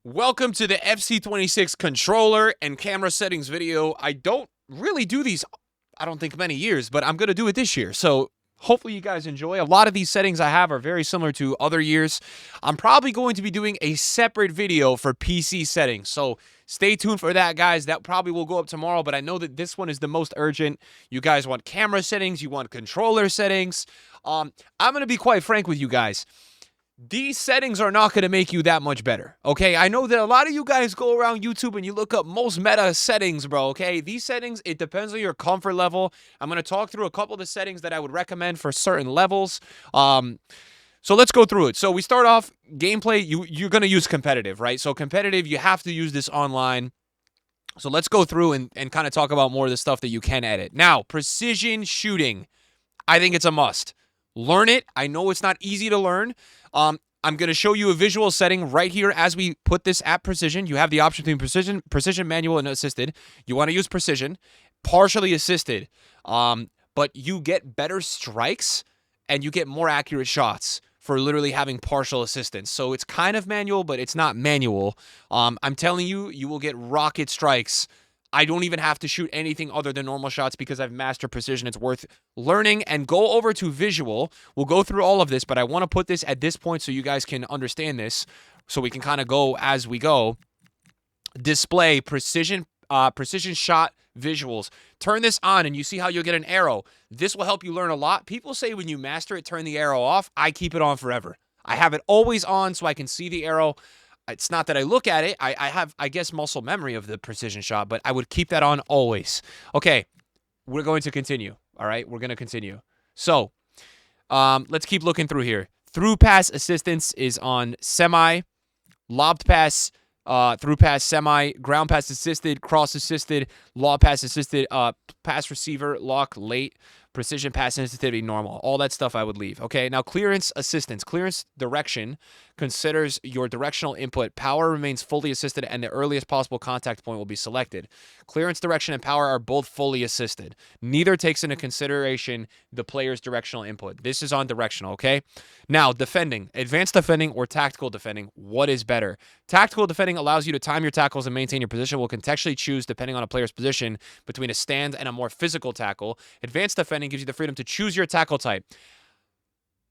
Welcome to the FC26 controller and camera settings video. I don't really do these, I don't think, many years, but I'm going to do it this year. So hopefully you guys enjoy. A lot of these settings I have are very similar to other years. I'm probably going to be doing a separate video for PC settings. So stay tuned for that, guys. That probably will go up tomorrow, but I know that this one is the most urgent. You guys want camera settings. You want controller settings. I'm going to be quite frank with you guys. These settings are not going to make you that much better, okay? I know that a lot of you guys go around YouTube and you look up most meta settings, bro, okay? These settings, it depends on your comfort level. I'm going to talk through a couple of the settings that I would recommend for certain levels. So let's go through it. So we start off, gameplay, you're going to use competitive, right? So competitive, you have to use this online. So let's go through and kind of talk about more of the stuff that you can edit. Now, precision shooting, I think it's a must. Learn it. I know it's not easy to learn. I'm going to show you a visual setting right here as we put this at precision. You have the option between precision, manual, and assisted. You want to use precision, partially assisted, but you get better strikes and you get more accurate shots for literally having partial assistance. So it's kind of manual, but it's not manual. I'm telling you, you will get rocket strikes. I don't even have to shoot anything other than normal shots because I've mastered precision. It's worth learning. And go over to visual. We'll go through all of this, but I want to put this at this point so you guys can understand this, so we can kind of go as we go. Display precision shot visuals. Turn this on and you see how you'll get an arrow. This will help you learn a lot. People say when you master it, turn the arrow off. I keep it on forever. I have it always on so I can see the arrow. It's not that I look at it. I have, I guess, muscle memory of the precision shot, but I would keep that on always. Okay, we're going to continue. All right, we're going to continue. So let's keep looking through here. Through pass assistance is on semi. Lobbed pass, through pass semi. Ground pass assisted. Cross assisted. Lob pass assisted. Pass receiver lock late. Precision pass sensitivity normal. All that stuff I would leave. Okay, now clearance assistance. Clearance direction considers your directional input. Power remains fully assisted and the earliest possible contact point will be selected. Clearance direction and power are both fully assisted. Neither takes into consideration the player's directional input. This is on directional, okay? Now, defending. Advanced defending or tactical defending. What is better? Tactical defending allows you to time your tackles and maintain your position. Will contextually choose, depending on a player's position, between a stand and a more physical tackle. Advanced defending gives you the freedom to choose your tackle type.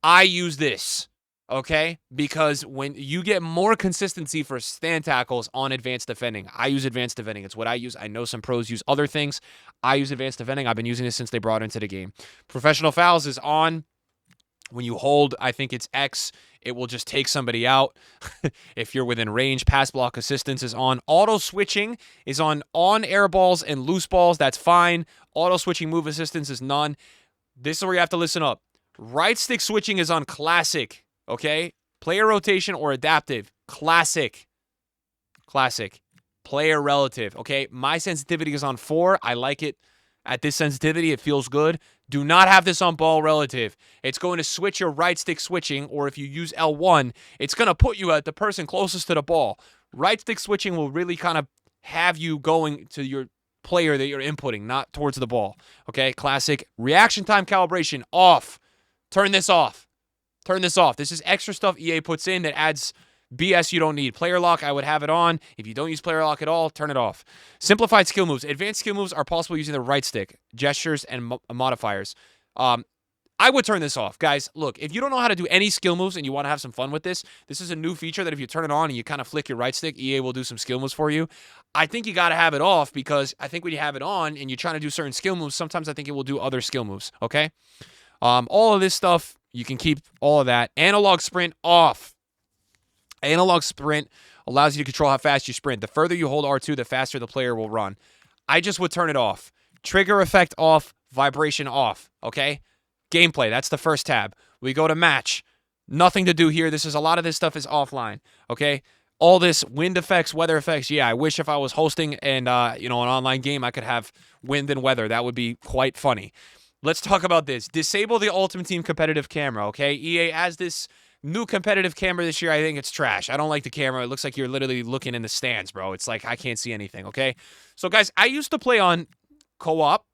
I use this, okay? Because when you get more consistency for stand tackles on advanced defending, I use advanced defending. It's what I use. I know some pros use other things. I use advanced defending. I've been using this since they brought it into the game. Professional fouls is on. When you hold, I think it's X, it will just take somebody out. If you're within range, pass block assistance is on. Auto switching is on air balls and loose balls. That's fine. Auto switching move assistance is none. This is where you have to listen up. Right stick switching is on classic, okay? Player rotation or adaptive, classic. Classic. Player relative, okay? My sensitivity is on 4. I like it at this sensitivity. It feels good. Do not have this on ball relative. It's going to switch your right stick switching, or if you use L1, it's going to put you at the person closest to the ball. Right stick switching will really kind of have you going to your player that you're inputting, not towards the ball. Okay, classic. Reaction time calibration, off. Turn this off. Turn this off. This is extra stuff EA puts in that adds BS you don't need. Player lock, I would have it on. If you don't use player lock at all, turn it off. Simplified skill moves. Advanced skill moves are possible using the right stick, gestures, and modifiers. I would turn this off. Guys, look, if you don't know how to do any skill moves and you want to have some fun with this, this is a new feature that if you turn it on and you kind of flick your right stick, EA will do some skill moves for you. I think you got to have it off because I think when you have it on and you're trying to do certain skill moves, sometimes I think it will do other skill moves, okay? All of this stuff, you can keep all of that. Analog sprint off. Analog sprint allows you to control how fast you sprint. The further you hold R2, the faster the player will run. I just would turn it off. Trigger effect off, vibration off, okay? Gameplay, that's the first tab. We go to match. Nothing to do here. A lot of this stuff is offline, okay? All this wind effects, weather effects, yeah, I wish if I was hosting and, an online game, I could have wind and weather. That would be quite funny. Let's talk about this. Disable the Ultimate Team competitive camera, okay? EA has this new competitive camera this year. I think it's trash. I don't like the camera. It looks like you're literally looking in the stands, bro. It's like I can't see anything, okay? So, guys, I used to play on co-op.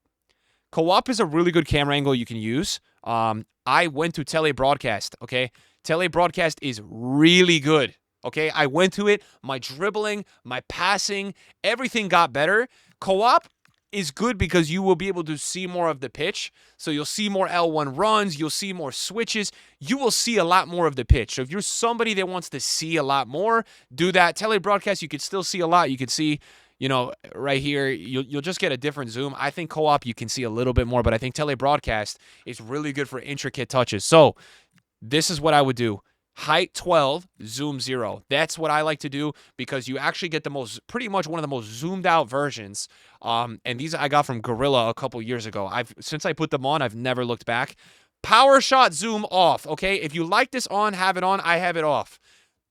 Co-op is a really good camera angle you can use. I went to telebroadcast, okay? Telebroadcast is really good. Okay, I went to it. My dribbling, my passing, everything got better. Co-op is good because you will be able to see more of the pitch. So you'll see more L1 runs, you'll see more switches, you will see a lot more of the pitch. So if you're somebody that wants to see a lot more, do that. Telebroadcast, you could still see a lot. You could see, you know, right here, you'll just get a different zoom. I think co-op you can see a little bit more, but I think telebroadcast is really good for intricate touches. So this is what I would do. Height 12, zoom 0. That's what I like to do because you actually get the pretty much one of the most zoomed out versions. And these I got from Gorilla a couple years ago. Since I put them on, I've never looked back. Power shot zoom off, okay? If you like this on, have it on. I have it off.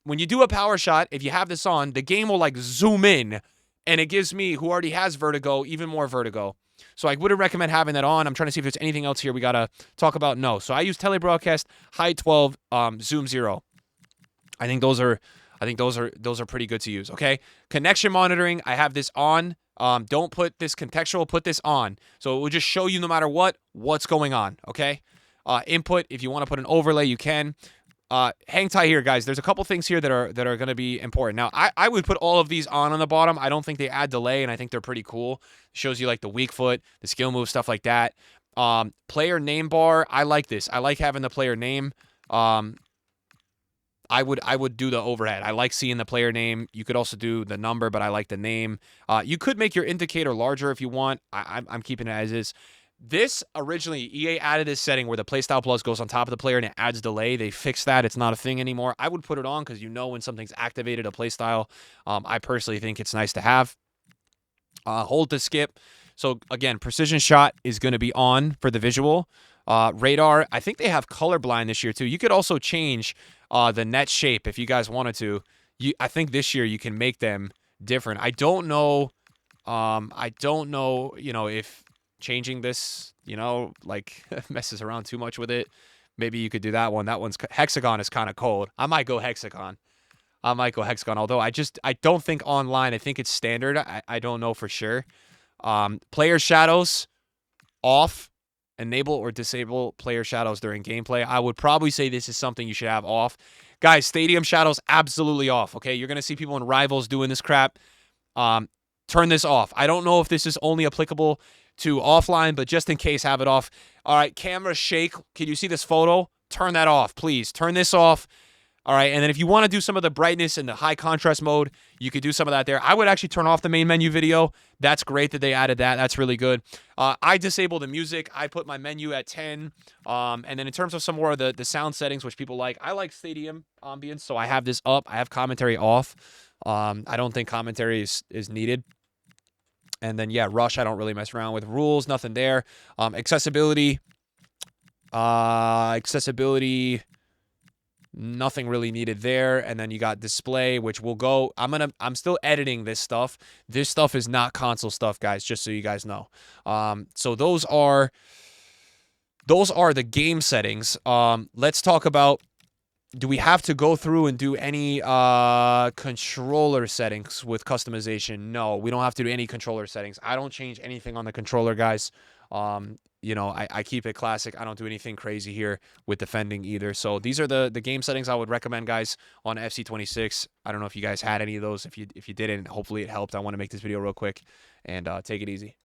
When you do a power shot, if you have this on, the game will like zoom in, and it gives me, who already has vertigo, even more vertigo. So I wouldn't recommend having that on. I'm trying to see if there's anything else here we got to talk about. No. So I use telebroadcast, height 12, zoom 0. I think those are pretty good to use, okay? Connection monitoring, I have this on. Don't put this contextual, put this on. So it will just show you no matter what's going on, okay? Input, if you want to put an overlay, you can. Hang tight here, guys. There's a couple things here that are going to be important. Now, I would put all of these on the bottom. I don't think they add delay, and I think they're pretty cool. It shows you like the weak foot, the skill move, stuff like that. Player name bar, I like this. I like having the player name. I would do the overhead. I like seeing the player name. You could also do the number, but I like the name. You could make your indicator larger if you want. I'm keeping it as is. This originally, EA added this setting where the playstyle plus goes on top of the player and it adds delay. They fixed that. It's not a thing anymore. I would put it on because you know when something's activated a playstyle. I personally think it's nice to have. Hold to skip. So again, precision shot is going to be on for the visual. Radar, I think they have colorblind this year too. You could also change the net shape if you guys wanted to. I think this year you can make them different. I don't know, you know, if changing this, you know, like messes around too much with it. Maybe you could do that one. That one's hexagon is kind of cold. I might go hexagon. Although I don't think online. I think it's standard. I don't know for sure. Player shadows off. Enable or disable player shadows during gameplay. I would probably say this is something you should have off. Guys, stadium shadows absolutely off, okay? You're going to see people in Rivals doing this crap. Turn this off. I don't know if this is only applicable to offline, but just in case, have it off. All right, camera shake. Can you see this photo? Turn that off, please. Turn this off. All right, and then if you want to do some of the brightness and the high contrast mode, you could do some of that there. I would actually turn off the main menu video. That's great that they added that. That's really good. I disable the music. I put my menu at 10. And then in terms of some more of the sound settings, which people like, I like stadium ambience, so I have this up. I have commentary off. I don't think commentary is needed. And then, yeah, rush, I don't really mess around with. Rules, nothing there. Accessibility. Nothing really needed there. And then you got display, which will go. I'm still editing this stuff. This stuff is not console stuff, guys, just so you guys know. So those are the game settings. Let's talk about, do we have to go through and do any controller settings with customization? No, we don't have to do any controller settings. I don't change anything on the controller, guys. You know, I keep it classic. I don't do anything crazy here with defending either. So these are the game settings I would recommend, guys, on FC26. I don't know if you guys had any of those. If you didn't, hopefully it helped. I want to make this video real quick and take it easy.